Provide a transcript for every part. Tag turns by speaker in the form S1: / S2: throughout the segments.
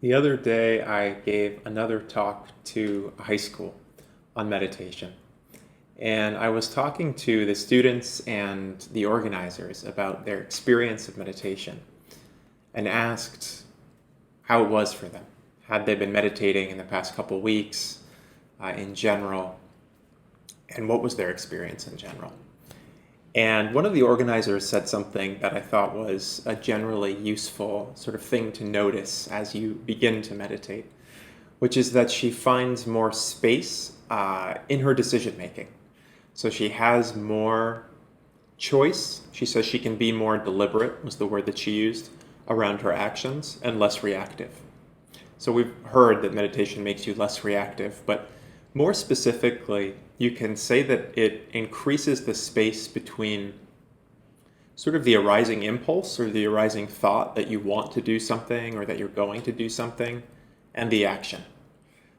S1: The other day, I gave another talk to a high school on meditation. And I was talking to the students and the organizers about their experience of meditation and asked how it was for them. Had they been meditating in the past couple weeks in general, and what was their experience in general? And one of the organizers said something that I thought was a generally useful sort of thing to notice as you begin to meditate, which is that she finds more space in her decision making. So she has more choice. She says she can be more deliberate, was the word that she used, around her actions, and less reactive. So we've heard that meditation makes you less reactive, but more specifically, you can say that it increases the space between sort of the arising impulse or the arising thought that you want to do something or that you're going to do something and the action.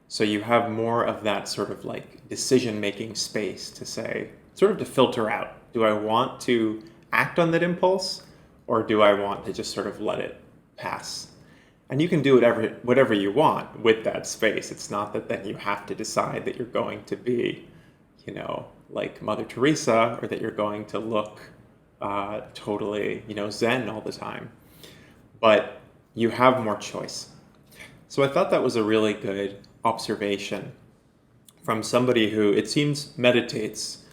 S1: So you have more of that sort of like decision-making space to say, sort of to filter out, do I want to act on that impulse or do I want to just sort of let it pass? And you can do whatever you want with that space. It's not that then you have to decide that you're going to be, like Mother Teresa, or that you're going to look totally, Zen all the time. But you have more choice. So I thought that was a really good observation from somebody who, it seems, meditates.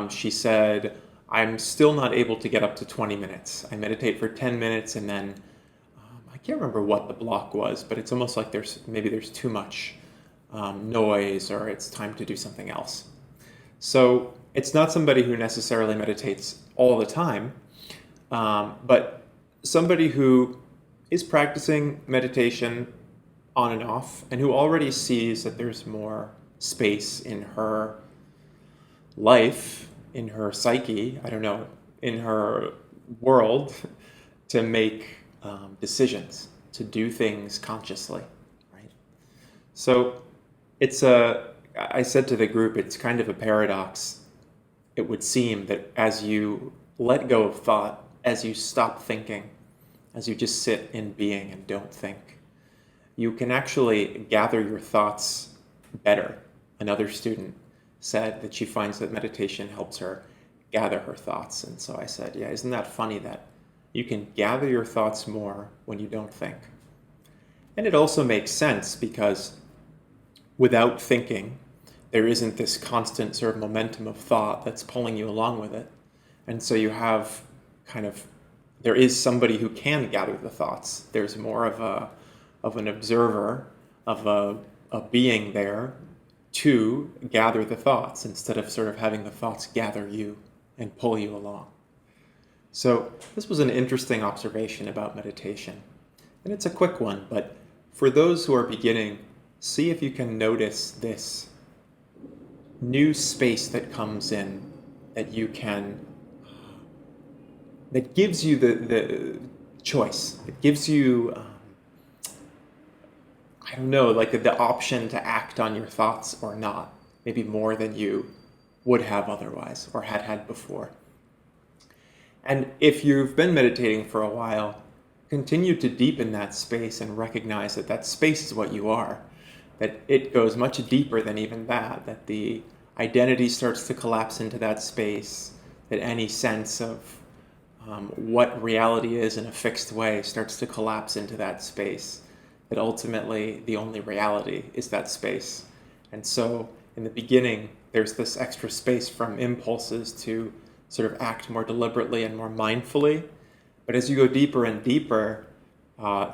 S1: She said, I'm still not able to get up to 20 minutes. I meditate for 10 minutes and then I can't remember what the block was, but it's almost like there's too much noise or it's time to do something else. So it's not somebody who necessarily meditates all the time, but somebody who is practicing meditation on and off and who already sees that there's more space in her life, in her psyche, I don't know, in her world to make decisions, to do things consciously, right? So I said to the group, it's kind of a paradox. It would seem that as you let go of thought, as you stop thinking, as you just sit in being and don't think, you can actually gather your thoughts better. Another student said that she finds that meditation helps her gather her thoughts. And so I said, yeah, isn't that funny that you can gather your thoughts more when you don't think? And it also makes sense because without thinking, there isn't this constant sort of momentum of thought that's pulling you along with it. And so you have there is somebody who can gather the thoughts. There's more of an observer, of a being there to gather the thoughts instead of sort of having the thoughts gather you and pull you along. So this was an interesting observation about meditation. And it's a quick one, but for those who are beginning, see if you can notice this new space that comes in that that gives you the choice. It gives you, I don't know, like the option to act on your thoughts or not, maybe more than you would have otherwise or had before. And if you've been meditating for a while, continue to deepen that space and recognize that that space is what you are, that it goes much deeper than even that the identity starts to collapse into that space, that any sense of what reality is in a fixed way starts to collapse into that space, that ultimately the only reality is that space. And so in the beginning, there's this extra space from impulses to sort of act more deliberately and more mindfully. But as you go deeper and deeper,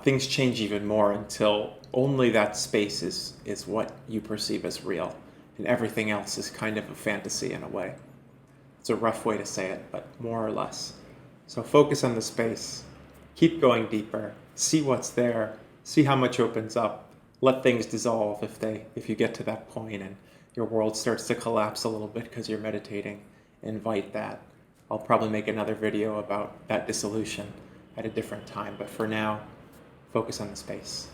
S1: things change even more until only that space is what you perceive as real. And everything else is kind of a fantasy in a way. It's a rough way to say it, but more or less. So focus on the space, keep going deeper, see what's there, see how much opens up, let things dissolve if you get to that point and your world starts to collapse a little bit because you're meditating. Invite that. I'll probably make another video about that dissolution at a different time, but for now, focus on the space.